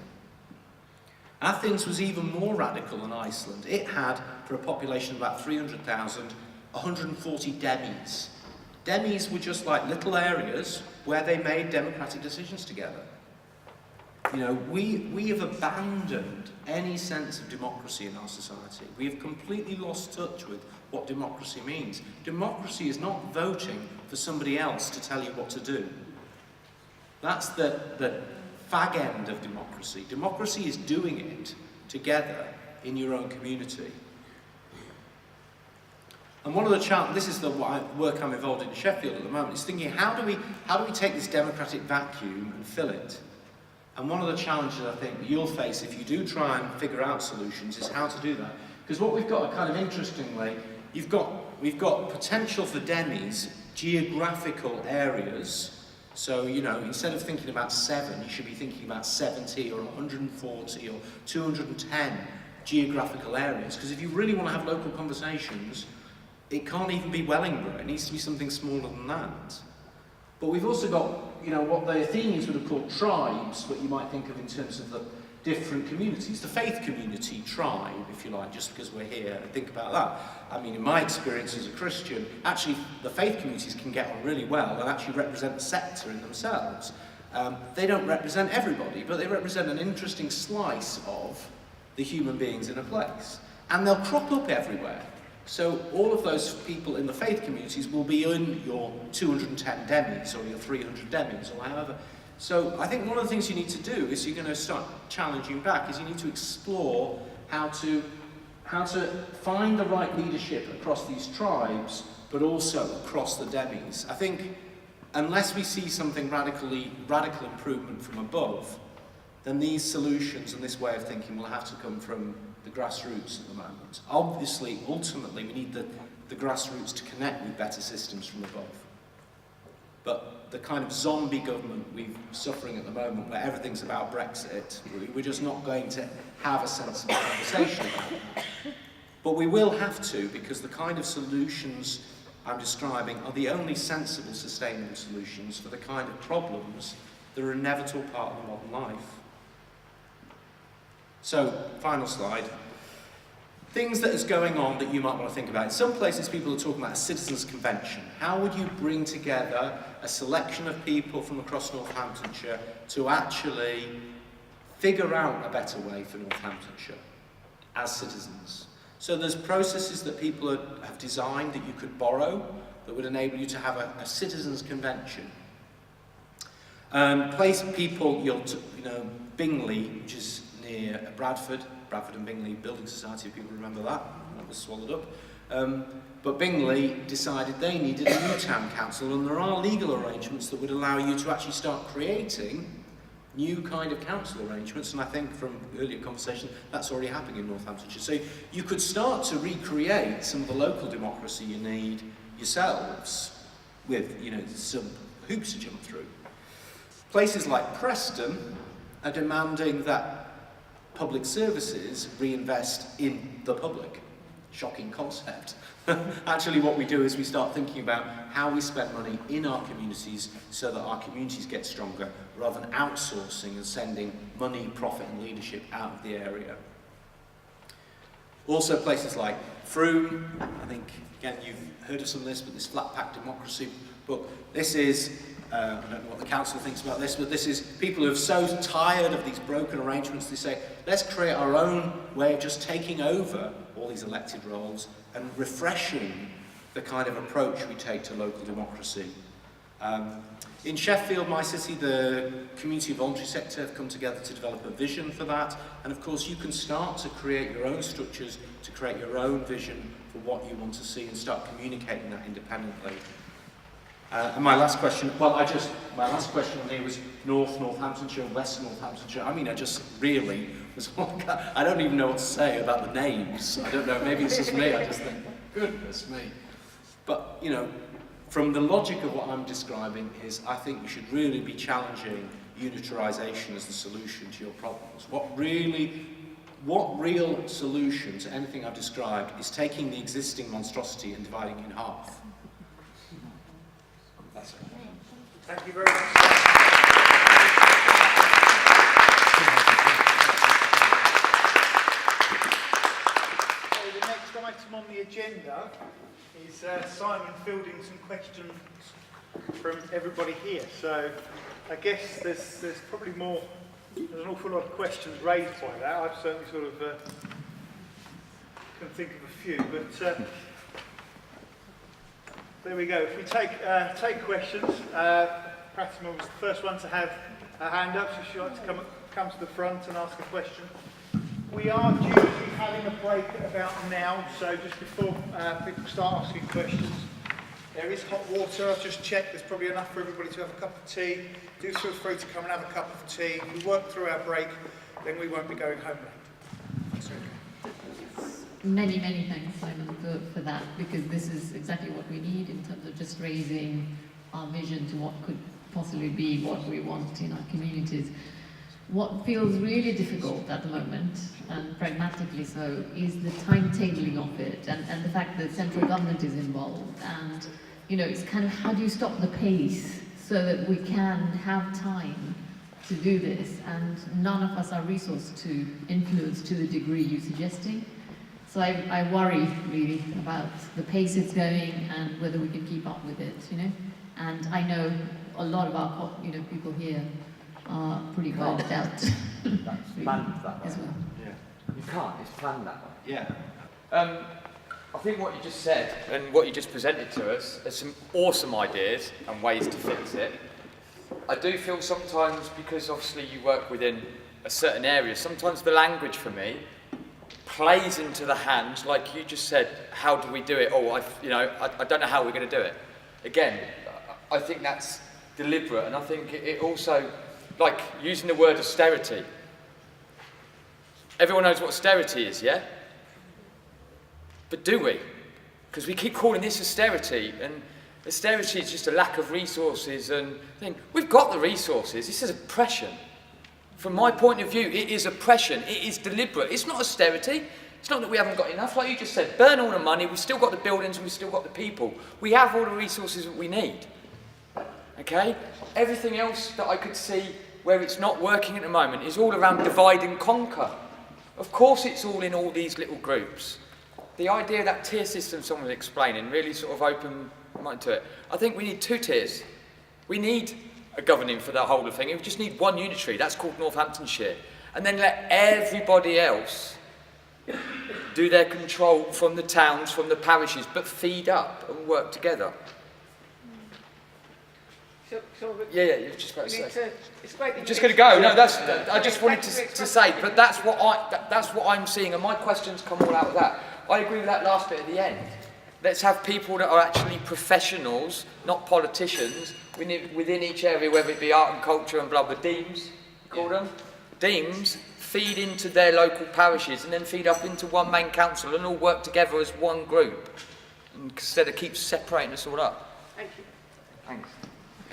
Athens was even more radical than Iceland. It had, for a population of about 300,000, 140 demis. Demis were just like little areas where they made democratic decisions together. You know, we have abandoned any sense of democracy in our society. We have completely lost touch with what democracy means. Democracy is not voting for somebody else to tell you what to do. That's the fag end of democracy. Democracy is doing it together in your own community. And one of the challenges, this is the work I'm involved in Sheffield at the moment, is thinking how do we take this democratic vacuum and fill it? And one of the challenges I think you'll face if you do try and figure out solutions is how to do that. Because what we've got, kind of interestingly, we've got potential for demis, geographical areas. So, you know, instead of thinking about 7, you should be thinking about 70 or 140 or 210 geographical areas. Because if you really want to have local conversations, it can't even be Wellingborough. It needs to be something smaller than that. But we've also got, you know, what the Athenians would have called tribes, what you might think of in terms of the different communities. The faith community tribe, if you like, just because we're here, and think about that. I mean, in my experience as a Christian, actually the faith communities can get on really well and actually represent the sector in themselves. They don't represent everybody, but they represent an interesting slice of the human beings in a place. And they'll crop up everywhere. So all of those people in the faith communities will be in your 210 demis or your 300 demis or however. So I think one of the things you need to do is you're going to start challenging back is you need to explore how to find the right leadership across these tribes, but also across the demis. I think unless we see something radical improvement from above, then these solutions and this way of thinking will have to come from the grassroots at the moment. Obviously, ultimately, we need the grassroots to connect with better systems from above. But the kind of zombie government we're suffering at the moment, where everything's about Brexit, we're just not going to have a sensible conversation about that. But we will have to, because the kind of solutions I'm describing are the only sensible, sustainable solutions for the kind of problems that are an inevitable part of modern life. So, final slide. Things that is going on that you might want to think about. In some places people are talking about a citizens' convention. How would you bring together a selection of people from across Northamptonshire to actually figure out a better way for Northamptonshire as citizens? So there's processes that people have designed that you could borrow that would enable you to have a citizens' convention. Place people, Bingley, which is near Bradford and Bingley Building Society, if people remember that was swallowed up. But Bingley decided they needed a new town council, and there are legal arrangements that would allow you to actually start creating new kind of council arrangements, and I think from earlier conversation that's already happening in Northamptonshire. So you could start to recreate some of the local democracy you need yourselves with, some hoops to jump through. Places like Preston are demanding that public services reinvest in the public. Shocking concept. Actually, what we do is we start thinking about how we spend money in our communities so that our communities get stronger, rather than outsourcing and sending money, profit and leadership out of the area. Also places like Frome, I think, again, you've heard of some of this, but this Flat Pack Democracy book, this is, I don't know what the council thinks about this, but this is people who are so tired of these broken arrangements, they say, let's create our own way of just taking over all these elected roles and refreshing the kind of approach we take to local democracy. In Sheffield, my city, the community voluntary sector have come together to develop a vision for that, and of course you can start to create your own structures, to create your own vision for what you want to see and start communicating that independently. And my last question, my last question there was Northamptonshire, West Northamptonshire. I mean, I just really was like, I don't even know what to say about the names. I don't know, maybe it's just me, I just think, goodness me. But, from the logic of what I'm describing is, I think you should really be challenging unitarisation as the solution to your problems. What real solution to anything I've described is taking the existing monstrosity and dividing it in half. That's it. Thank you very much. So the next item on the agenda is Simon fielding some questions from everybody here. So I guess there's probably more, there's an awful lot of questions raised by that. I've certainly sort of can think of a few, but there we go. If we take questions, Pratima was the first one to have a hand up, so she'd like to come to the front and ask a question. We are due to be having a break at about now, so just before people start asking questions, there is hot water. I've just checked, there's probably enough for everybody to have a cup of tea. Do feel free to come and have a cup of tea. If we work through our break, then we won't be going home late. That's okay. Many thanks, Simon, for that, because this is exactly what we need in terms of just raising our vision to what could possibly be what we want in our communities. What feels really difficult at the moment, and pragmatically so, is the timetabling of it, and the fact that central government is involved. And, it's kind of how do you stop the pace so that we can have time to do this, and none of us are resourced to influence to the degree you're suggesting. So I worry really about the pace it's going and whether we can keep up with it, And I know a lot of our people here are pretty well dealt That's planned that way. as well. Yeah. You can't, it's planned that way. Yeah. I think what you just said and what you just presented to us are some awesome ideas and ways to fix it. I do feel sometimes, because obviously you work within a certain area, sometimes the language for me plays into the hands, like you just said, how do we do it? Oh, I don't know how we're going to do it. Again, I think that's deliberate, and I think it also, like using the word austerity. Everyone knows what austerity is, yeah? But do we? Because we keep calling this austerity, and austerity is just a lack of resources and thing. We've got the resources. This is oppression. From my point of view, it is oppression. It is deliberate. It's not austerity. It's not that we haven't got enough. Like you just said, burn all the money. We've still got the buildings and we've still got the people. We have all the resources that we need. Okay? Everything else that I could see where it's not working at the moment is all around divide and conquer. Of course it's all in all these little groups. The idea of that tier system someone was explaining really sort of opened my mind to it. I think we need 2 tiers. We need a governing for the whole of thing. We just need one unitary, that's called Northamptonshire. And then let everybody else do their control from the towns, from the parishes, but feed up and work together. Yeah, you've just got to say. It's great. You're just going to go. No, I just wanted to say, but that's what I'm seeing, and my questions come all out of that. I agree with that last bit at the end. Let's have people that are actually professionals, not politicians, within each area, whether it be art and culture and blah, the deans, you call them. Deans feed into their local parishes and then feed up into one main council and all work together as one group, instead of keep separating us all up. Thank you. Thanks.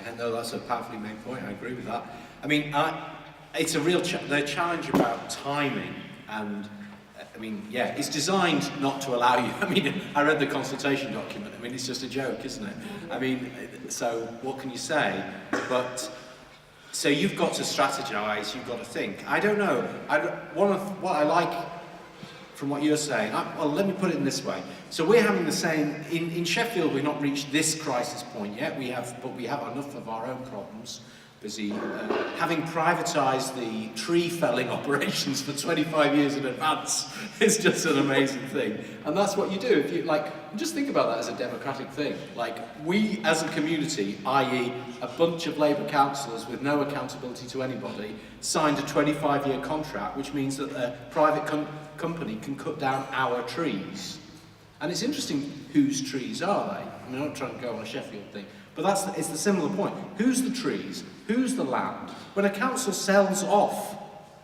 And no, that's a powerfully made point. I agree with that. I mean, it's a real the challenge about timing, and I mean, yeah, it's designed not to allow you. I mean, I read the consultation document. I mean, it's just a joke, isn't it? I mean, so what can you say? But so you've got to strategise. You've got to think. I don't know. One of what I like from what you're saying. Well, let me put it in this way. So we're having the same in Sheffield. We've not reached this crisis point yet. But we have enough of our own problems. Busy having privatised the tree felling operations for 25 years in advance is just an amazing thing. And that's what you do. If you just think about that as a democratic thing. Like we, as a community, i.e., a bunch of Labour councillors with no accountability to anybody, signed a 25-year contract, which means that a private company can cut down our trees. And it's interesting whose trees are they? I mean, I'm not trying to go on a Sheffield thing, but it's the similar point. Who's the trees? Who's the land? When a council sells off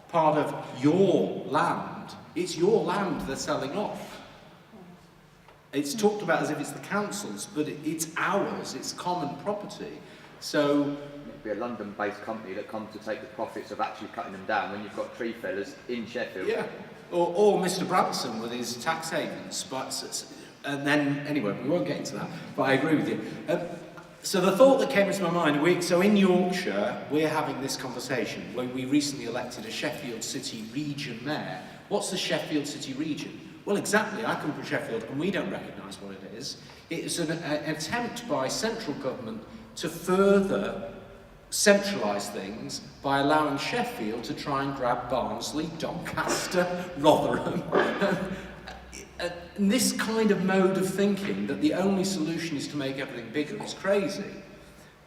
part of your land, it's your land they're selling off. It's talked about as if it's the council's, but it's ours, it's common property. So It'd be a London-based company that comes to take the profits of actually cutting them down when you've got tree fellers in Sheffield. yeah, or Mr. Branson with his tax havens. And then, anyway, we won't get into that, but I agree with you. So the thought that came into my mind, so in Yorkshire, we're having this conversation when we recently elected a Sheffield City region mayor. What's the Sheffield City region? Well, exactly, I come from Sheffield and we don't recognise what it is. It's an attempt by central government to further centralise things by allowing Sheffield to try and grab Barnsley, Doncaster, Rotherham. And this kind of mode of thinking, that the only solution is to make everything bigger, is crazy.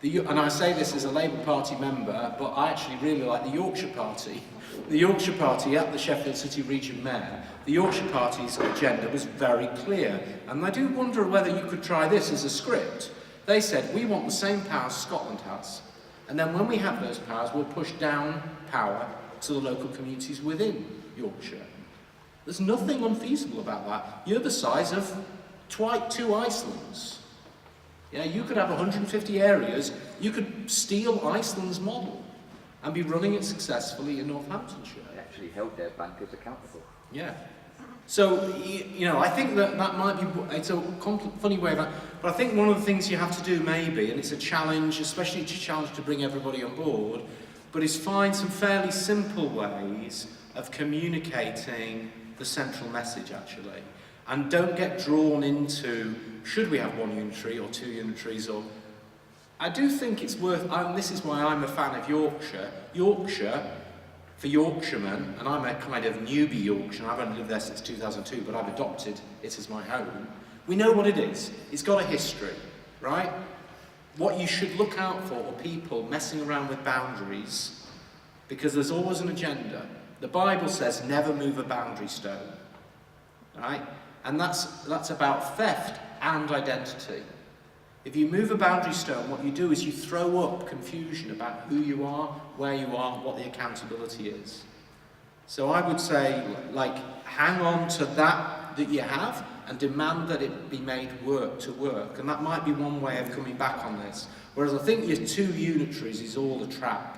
And I say this as a Labour Party member, but I actually really like the Yorkshire Party. The Yorkshire Party at the Sheffield City Region Mayor, the Yorkshire Party's agenda was very clear. And I do wonder whether you could try this as a script. They said, we want the same powers Scotland has. And then when we have those powers, we'll push down power to the local communities within Yorkshire. There's nothing unfeasible about that. You're the size of two Icelands. Yeah, you could have 150 areas. You could steal Iceland's model and be running it successfully in Northamptonshire. They actually held their bankers accountable. Yeah. So, I think that might be, it's a funny way of that, but I think one of the things you have to do maybe, and it's a challenge, especially it's a challenge to bring everybody on board, but is find some fairly simple ways of communicating the central message, actually. And don't get drawn into, should we have one unitary or two unitaries, or I do think it's worth, and this is why I'm a fan of Yorkshire. Yorkshire, for Yorkshiremen, and I'm a kind of newbie Yorkshireman, I've only lived there since 2002, but I've adopted it as my home. We know what it is. It's got a history, right? What you should look out for are people messing around with boundaries, because there's always an agenda. The Bible says never move a boundary stone, right? And that's about theft and identity. If you move a boundary stone, what you do is you throw up confusion about who you are, where you are, what the accountability is. So I would say, like, hang on to that you have and demand that it be made to work. And that might be one way of coming back on this. Whereas I think your two unitaries is all a trap.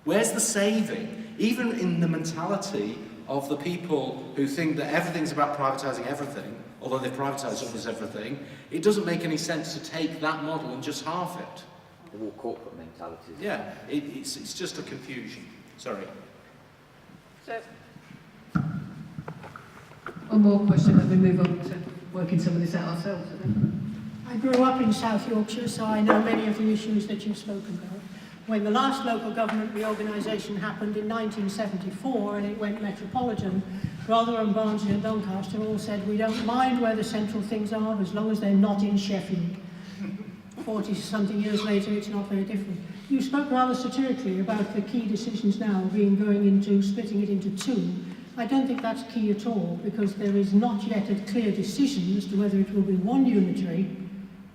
Where's the saving? Even in the mentality of the people who think that everything's about privatising everything, although they've privatised almost everything, it doesn't make any sense to take that model and just half it. They're all corporate mentalities. Yeah, it's just a confusion. Sorry. So, One more question, and we move on to working some of this out ourselves. I grew up in South Yorkshire, so I know many of the issues that you've spoken about. When the last local government reorganisation happened in 1974 and it went metropolitan, Rotherham, Barnsley and Doncaster all said, we don't mind where the central things are as long as they're not in Sheffield. 40-something years later, it's not very different. You spoke rather satirically about the key decisions now going into splitting it into two. I don't think that's key at all, because there is not yet a clear decision as to whether it will be one unitary.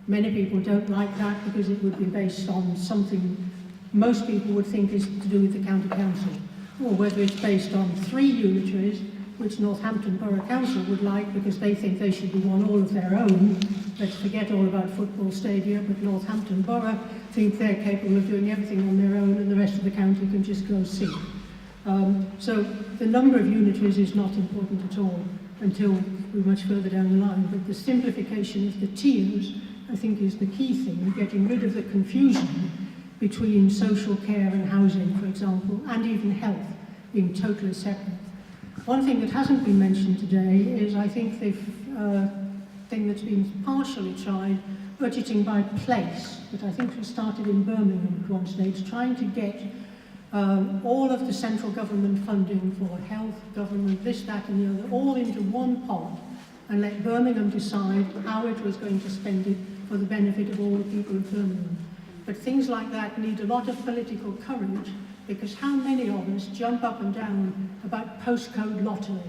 Many people don't like that because it would be based on something most people would think is to do with the county council, or whether it's based on three unitaries, which Northampton Borough Council would like because they think they should be one all of their own. Let's forget all about football stadia, but Northampton Borough think they're capable of doing everything on their own and the rest of the county can just go see. So the number of unitaries is not important at all until we're much further down the line, but the simplification of the tiers, I think, is the key thing, getting rid of the confusion between social care and housing, for example, and even health being totally separate. One thing that hasn't been mentioned today is, I think, the thing that's been partially tried, budgeting by place, that I think was started in Birmingham at one stage, trying to get all of the central government funding for health, government, this, that and the other, all into one pot, and let Birmingham decide how it was going to spend it for the benefit of all the people of Birmingham. But things like that need a lot of political courage, because how many of us jump up and down about postcode lottery?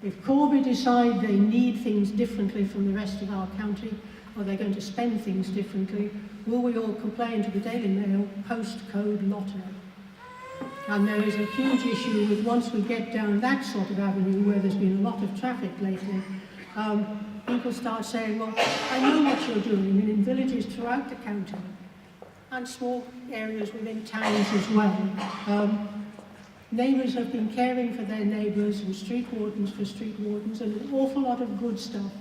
If Corby decide they need things differently from the rest of our county, or they're going to spend things differently, will we all complain to the Daily Mail, postcode lottery? And there is a huge issue with, once we get down that sort of avenue where there's been a lot of traffic lately, people start saying, well, I know what you're doing, and in villages throughout the county, and small areas within towns as well. Neighbours have been caring for their neighbours and street wardens for street wardens, and an awful lot of good stuff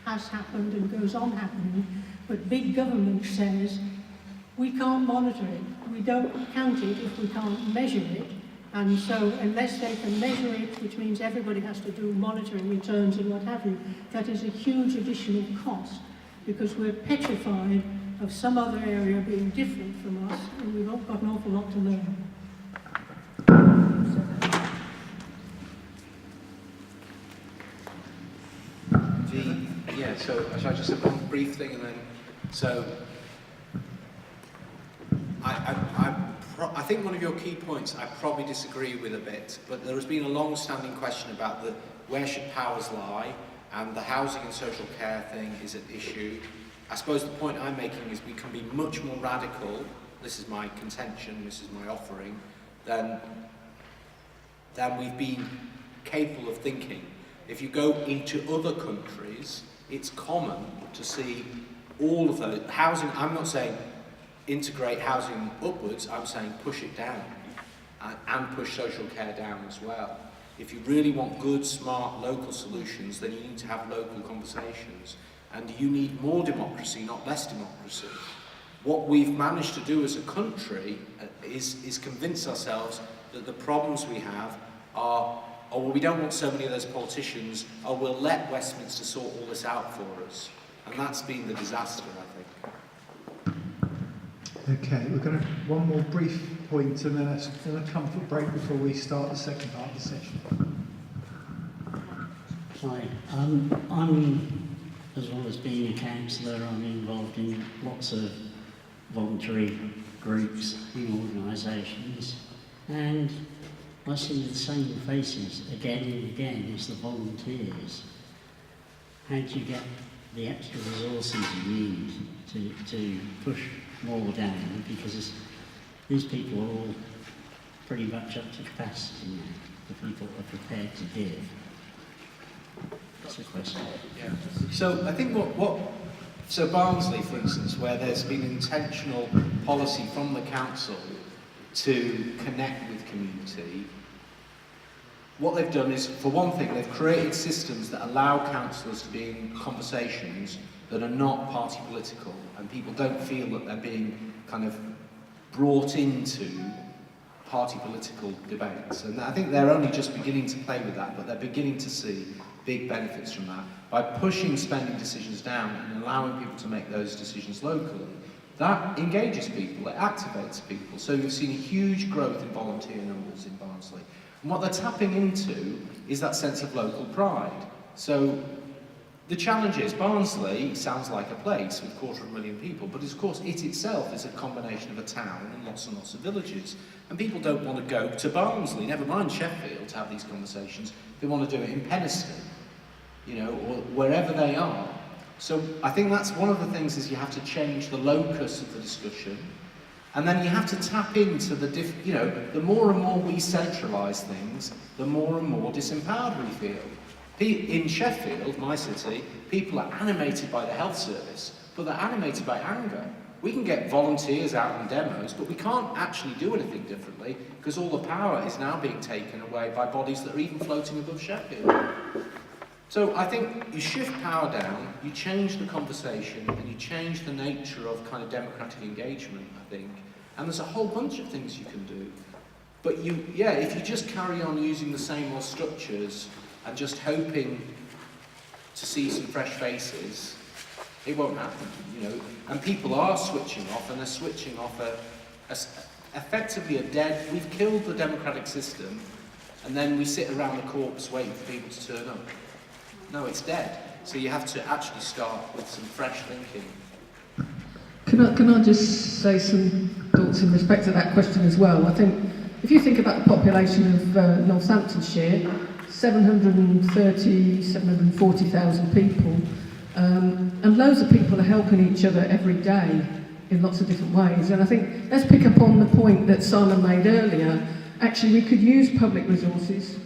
has happened and goes on happening, but big government says, we can't monitor it, we don't count it if we can't measure it, and so unless they can measure it, which means everybody has to do monitoring returns and what have you, that is a huge additional cost, because we're petrified of some other area being different from us, and we've all got an awful lot to learn. So shall I just say one brief thing, and then, so I think one of your key points I probably disagree with a bit, but there has been a long-standing question about where should powers lie, and the housing and social care thing is an issue. I suppose the point I'm making is we can be much more radical, this is my contention, this is my offering, than we've been capable of thinking. If you go into other countries, it's common to see all of those. Housing, I'm not saying integrate housing upwards, I'm saying push it down, and push social care down as well. If you really want good, smart, local solutions, then you need to have local conversations. And you need more democracy, not less democracy. What we've managed to do as a country is convince ourselves that the problems we have are, oh, well, we don't want so many of those politicians, or we'll let Westminster sort all this out for us. And that's been the disaster, I think. Okay, we're going to one more brief point and then a comfort break before we start the second part of the session. Hi, I'm, as well as being a counsellor, I'm involved in lots of voluntary groups and organisations, and I see the same faces again and again as the volunteers. How do you get the extra resources you need to push more down, because these people are all pretty much up to capacity now, the people are prepared to give. That's a question. Yeah. So I think so Barnsley, for instance, where there's been intentional policy from the council to connect with community, what they've done is, for one thing, they've created systems that allow councillors to be in conversations that are not party political, and people don't feel that they're being kind of brought into party political debates. And I think they're only just beginning to play with that, but they're beginning to see big benefits from that. By pushing spending decisions down and allowing people to make those decisions locally, that engages people, it activates people. So you've seen a huge growth in volunteer numbers in Barnsley. And what they're tapping into is that sense of local pride. So the challenge is, Barnsley sounds like a place with 250,000 people, but of course it itself is a combination of a town and lots of villages. And people don't want to go to Barnsley, never mind Sheffield, to have these conversations. They want to do it in Penistone, you know, or wherever they are. So I think that's one of the things, is you have to change the locus of the discussion, and then you have to tap into the the more and more we centralise things, the more and more disempowered we feel. In Sheffield, my city, people are animated by the health service, but they're animated by anger. We can get volunteers out on demos, but we can't actually do anything differently, because all the power is now being taken away by bodies that are even floating above Sheffield. So I think you shift power down, you change the conversation, and you change the nature of kind of democratic engagement, I think. And there's a whole bunch of things you can do. But if you just carry on using the same old structures and just hoping to see some fresh faces, it won't happen, you know. And people are switching off, and they're switching off effectively we've killed the democratic system, and then we sit around the corpse waiting for people to turn up. No, it's dead. So you have to actually start with some fresh thinking. Can I just say some thoughts in respect to that question as well? I think if you think about the population of Northamptonshire, 740,000 people, and loads of people are helping each other every day in lots of different ways. And I think, let's pick up on the point that Simon made earlier. Actually, we could use public resources.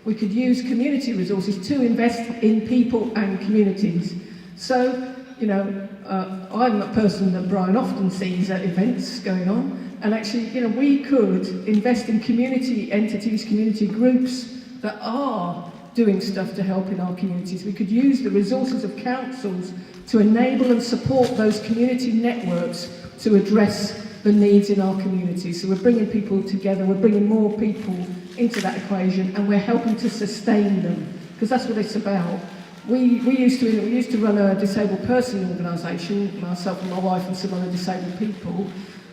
We could use community resources to invest in people and communities. So, you know, I'm a person that Brian often sees at events going on, and actually, you know, we could invest in community entities, community groups that are doing stuff to help in our communities. We could use the resources of councils to enable and support those community networks to address the needs in our communities. So we're bringing people together, we're bringing more people into that equation, and we're helping to sustain them, because that's what it's about. We used to run a disabled person organisation, myself and my wife and some other disabled people,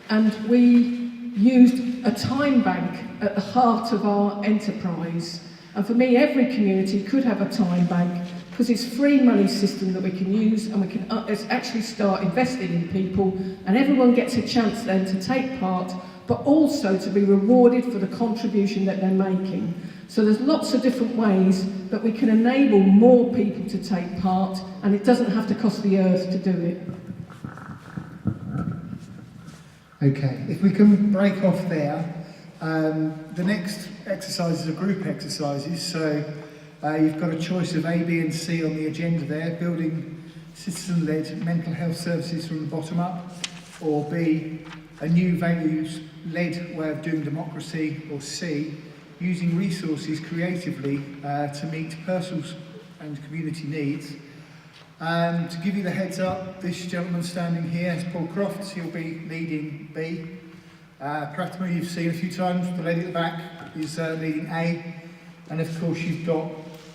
and we used a time bank at the heart of our enterprise. And for me, every community could have a time bank, because it's a free money system that we can use, and we can actually start investing in people, and everyone gets a chance then to take part, but also to be rewarded for the contribution that they're making. So there's lots of different ways that we can enable more people to take part, and it doesn't have to cost the earth to do it. Okay, if we can break off there, the next exercises are group exercises, so you've got a choice of A, B and C on the agenda there, building citizen-led mental health services from the bottom up, or B, a new values-led way of doing democracy, or C, using resources creatively to meet personal and community needs. And to give you the heads up, this gentleman standing here is Paul Crofts. He'll be leading B. Prathama, you've seen a few times, the lady at the back is leading A. And of course you've got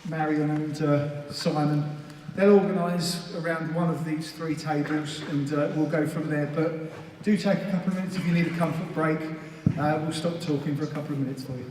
Marion and Simon they'll organise around one of these 3 tables, and we'll go from there. But do take a couple of minutes if you need a comfort break. We'll stop talking for a couple of minutes for you.